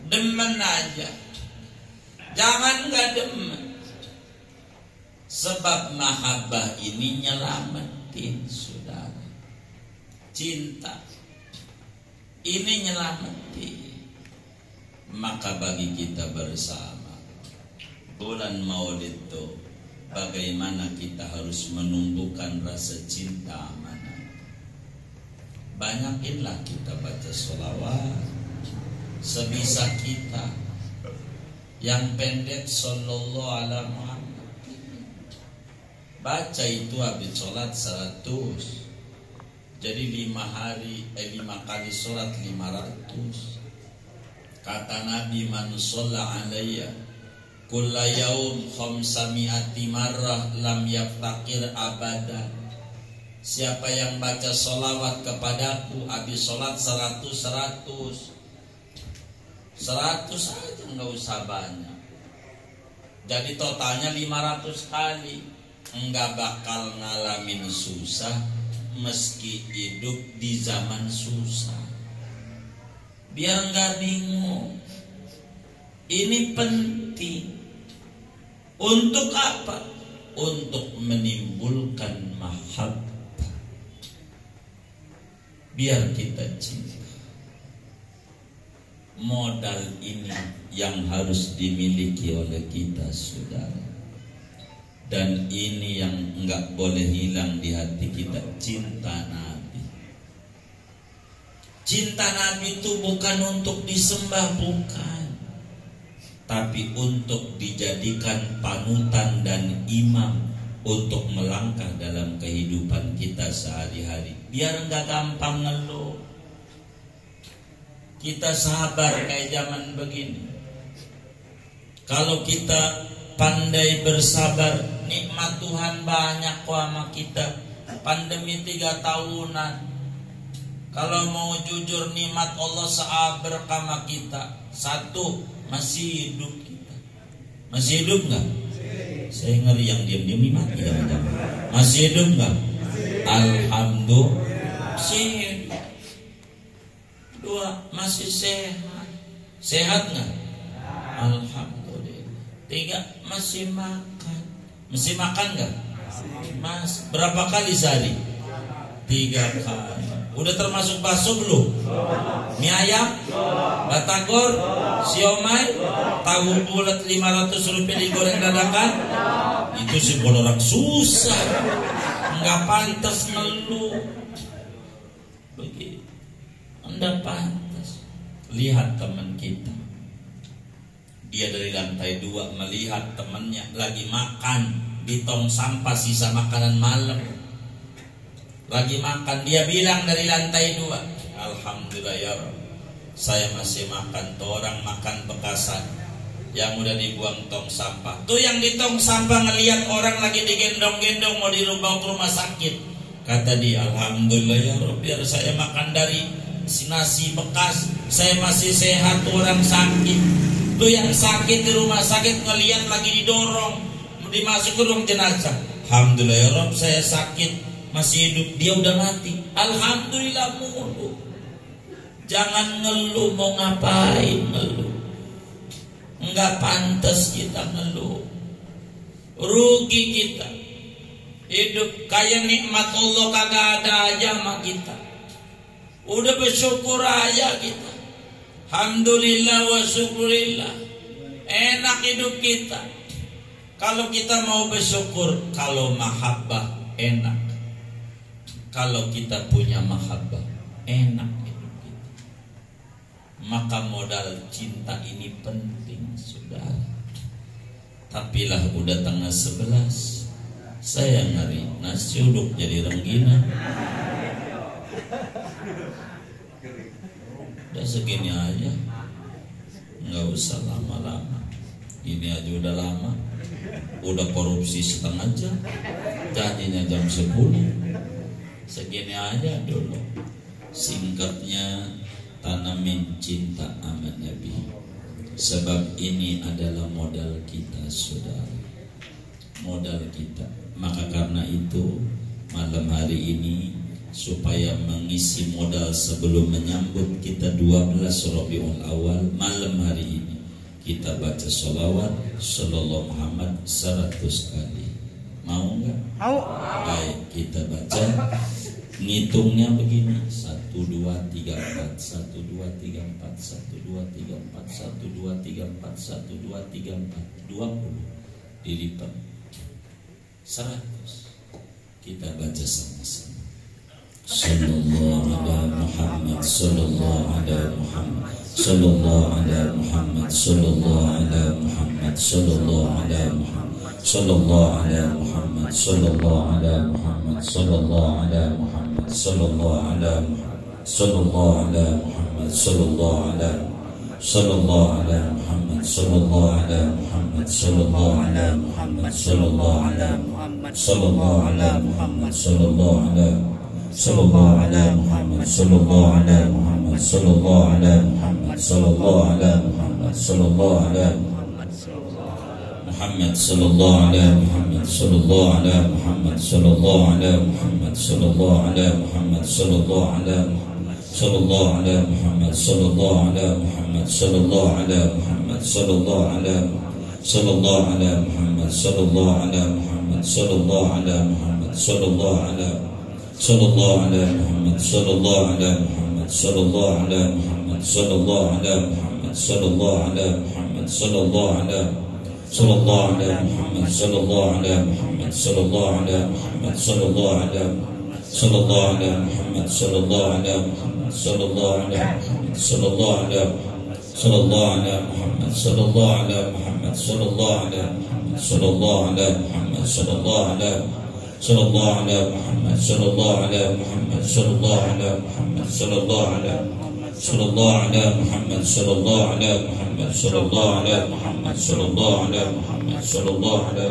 demen aja, jangan nggak demen. Sebab mahabbah ini nyelamatin saudara, cinta ini nyelamatin. Maka bagi kita bersama bulan Maulid itu, bagaimana kita harus menumbuhkan rasa cinta amanah. Banyakinlah kita baca sholawat sebisa kita. Yang pendek sallallahu alaihi Muhammad. Baca itu habis sholat 100. Jadi 5 kali sholat 500. Kata Nabi, man sholla alayya kulla yaum 500 marrah lam yaftaqir abadan. Siapa yang baca sholawat kepadaku habis sholat 100 aja, nggak usah banyak. Jadi totalnya 500 kali. Nggak bakal ngalamin susah meski hidup di zaman susah. Biar nggak bingung. Ini penting. Untuk apa? Untuk menimbulkan mahabbah. Biar kita cinta. Modal ini yang harus dimiliki oleh kita saudara. Dan ini yang enggak boleh hilang di hati kita, cinta Nabi. Cinta Nabi itu bukan untuk disembah, bukan, tapi untuk dijadikan panutan dan imam untuk melangkah dalam kehidupan kita sehari-hari. Biar nggak gampang ngeluh. Kita sabar kayak zaman begini. Kalau kita pandai bersabar, nikmat Tuhan banyak kok sama kita. Pandemi 3 tahunan. Kalau mau jujur, nikmat Allah sabar sama kita. 1, masih hidup kita. Masih hidup nggak? Saya ngeri yang diam-diam ini mati jangan-jangan. Masih hidup nggak? Alhamdulillah. Masih hidup. 2, masih sehat. Sehat nggak? Alhamdulillah. 3, masih makan. Masih makan nggak? Mas, berapa kali sehari? 3 kali. Udah termasuk bakso belum? Mie ayam, batagor, siomay, tahu bulat 500 rupiah digoreng dadakan. Itu simbol orang susah. Enggak pantas ngeluh. Begitu. Anda pantas. Lihat teman kita. Dia dari lantai 2 melihat temannya lagi makan di tong sampah sisa makanan malam. Lagi makan, dia bilang dari lantai 2, alhamdulillah ya Rabb, saya masih makan. Tuh orang makan bekasan yang udah dibuang tong sampah. Tuh yang di tong sampah ngelihat orang lagi digendong-gendong mau dibawa ke rumah sakit. Kata dia, alhamdulillah ya Rabb, biar saya makan dari nasi bekas, saya masih sehat. Tuh orang sakit. Tuh yang sakit di rumah sakit ngelihat lagi didorong dimasuk ke ruang jenazah. Alhamdulillah ya Rabb, saya sakit masih hidup. Dia udah mati, alhamdulillah mulu. Jangan ngeluh. Mau ngapain ngeluh? Enggak pantas kita ngeluh. Rugi kita. Hidup kayak nikmat Allah kagak ada aja sama kita. Udah bersyukur aja kita. Alhamdulillah wa syukurillah. Enak hidup kita. Kalau kita mau bersyukur, kalau mahabbah enak. Kalau kita punya mahabbah, enak hidup kita. Maka modal cinta ini penting, saudara. Tapilah udah tanggal 11, saya ngeri nasi uduk jadi renggina. Udah segini aja, nggak usah lama-lama. Ini aja udah lama. Udah korupsi setengah jam, jadinya jam 10. Segini aja dulu. Singkatnya, tanamin cinta sama Nabi. Sebab ini adalah modal kita, saudara. Modal kita. Maka karena itu, malam hari ini, supaya mengisi modal sebelum menyambut kita 12 Rabiul Awal, malam hari ini kita baca sholawat Sallallahu Muhammad 100 kali. Mau nggak? Mau. Baik, kita baca. Ngitungnya begini: 1, 2, 3, 4, 1, 2, 3, 4, 1, 2, 3, 4, 1, 2, 3, 4, 1, 2, 3, 4, 20 dilipat 100. Kita baca sama-sama. Sallallahu ala Muhammad, sallallahu ala Muhammad, sallallahu ala Muhammad, sallallahu ala Muhammad, sallallahu ala Muhammad, sallallahu ala Muhammad, sallallahu ala Muhammad, sallallahu ala Muhammad, sallallahu ala Muhammad, sallallahu ala Muhammad, sallallahu ala sallallahu ala Muhammad, sallallahu ala Muhammad, sallallahu ala Muhammad, sallallahu ala Muhammad, sallallahu ala Muhammad, sallallahu ala sallallahu ala Muhammad, sallallahu ala Muhammad, sallallahu ala Muhammad, sallallahu ala Muhammad, sallallahu ala Muhammad, sallallahu ala Muhammad, sallallahu ala Muhammad, sallallahu ala Muhammad, sallallahu ala Muhammad, sallallahu ala sallallahu ala Muhammad, sallallahu ala Muhammad, sallallahu ala Muhammad, sallallahu ala sallallahu ala Muhammad, sallallahu ala Muhammad, sallallahu ala Muhammad, sallallahu ala sallallahu ala Muhammad, sallallahu ala Muhammad, sallallahu ala Muhammad, sallallahu ala Muhammad, sallallahu ala Muhammad, sallallahu ala sallallahu ala Muhammad, sallallahu ala Muhammad, sallallahu ala Muhammad, sallallahu ala sallallahu ala Muhammad, sallallahu ala Muhammad, sallallahu ala Muhammad, sallallahu ala sallallahu ala Muhammad, sallallahu ala Muhammad, sallallahu ala Muhammad, sallallahu ala Muhammad, sallallahu ala sallallahu ala Muhammad, sallallahu ala Muhammad, sallallahu ala Muhammad, sallallahu ala sallallahu ala Muhammad, sallallahu ala Muhammad, sallallahu ala Muhammad, sallallahu ala Muhammad, sallallahu ala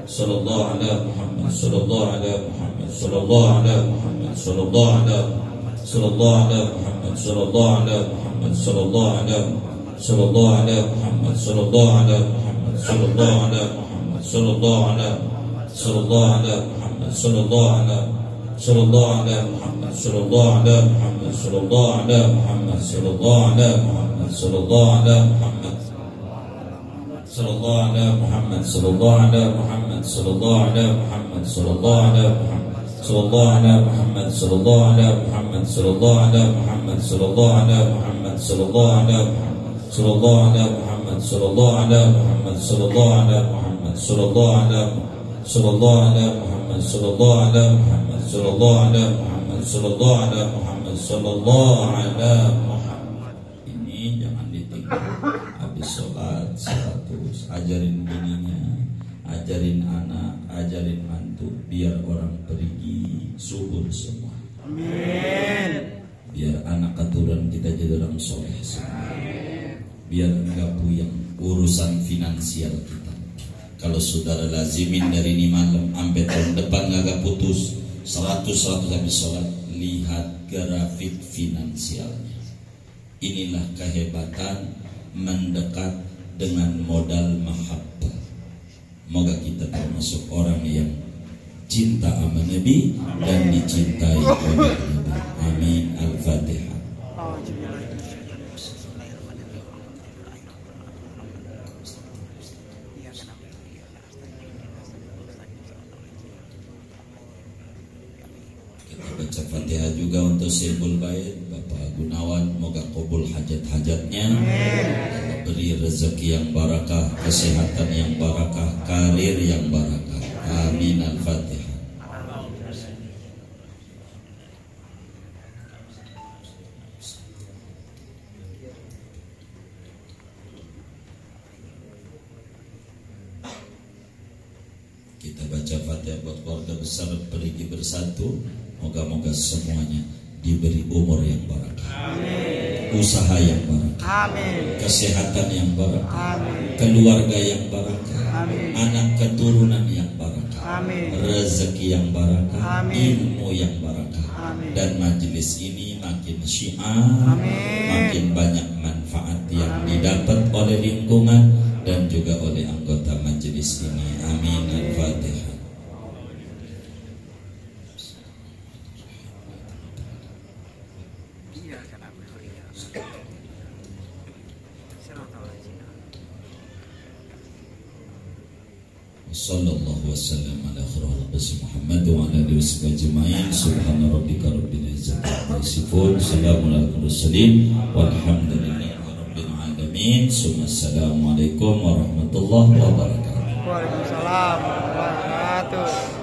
sallallahu ala Muhammad, sallallahu ala Muhammad, sallallahu ala Muhammad, sallallahu ala sallallahu ala Muhammad, sallallahu ala Muhammad, sallallahu ala sallallahu ala Muhammad, sallallahu ala Muhammad, sallallahu ala Muhammad, sallallahu ala sallallahu ala Muhammad, sallallahu ala sallallahu ala Muhammad, sallallahu ala Muhammad, sallallahu ala Muhammad, sallallahu ala Muhammad, sallallahu ala Muhammad, sallallahu ala Muhammad, sallallahu ala Muhammad, sallallahu ala Muhammad, sallallahu ala Muhammad, sallallahu ala Muhammad, sallallahu ala Muhammad, sallallahu ala Muhammad, sallallahu ala Muhammad, sallallahu ala sallallahu ala Muhammad, sallallahu ala Muhammad, sallallahu ala Muhammad, sallallahu ala sallallahu ala Muhammad, sallallahu ala Muhammad, sallallahu ala Muhammad, sallallahu ala Muhammad, sallallahu ala Muhammad. Ini jangan ditinggal. Habis sholat 100, ajarin bininya, ajarin anak, ajarin mantu, biar orang pergi subur semua. Amin. Biar anak keturunan kita jadi orang soleh semua. Biar enggak puyeng urusan finansial kita. Kalau saudara lazimin dari ini malam sampai tahun depan enggak putus 100 habis sholat, lihat grafik finansialnya. Inilah kehebatan mendekat dengan modal mahabbah. Moga kita termasuk orang yang cinta sama Nabi dan dicintai oleh Nabi. Amin. Al-Fatihah. Kita baca Fatihah juga untuk Syekhul Bait Bapak Gunawan, moga kabul hajat-hajatnya. Allah beri rezeki yang barakah, kesehatan yang barakah, karir yang barakah. Amin. Al-Fatihah. Kita baca Fatihah buat keluarga besar pergi bersatu. Moga-moga semuanya diberi umur yang barakah, usaha yang barakah, kesehatan yang barakah, keluarga yang barakah, anak keturunan yang barakah, rezeki yang barakah, ilmu yang barakah, dan majelis ini makin syiar, makin banyak manfaat yang didapat oleh lingkungan dan juga oleh anggota majelis ini. Amin. Al-Fatihah. Sallallahu wasallam ala khairil Muhammad wa ala alihi washabbihi subhana rabbika rabbil izzati amma yasifun, salamun alal mursalin walhamdulillahi rabbil alamin. Assalamualaikum warahmatullahi wabarakatuh. Waalaikumsalam warahmatullahi wabarakatuh.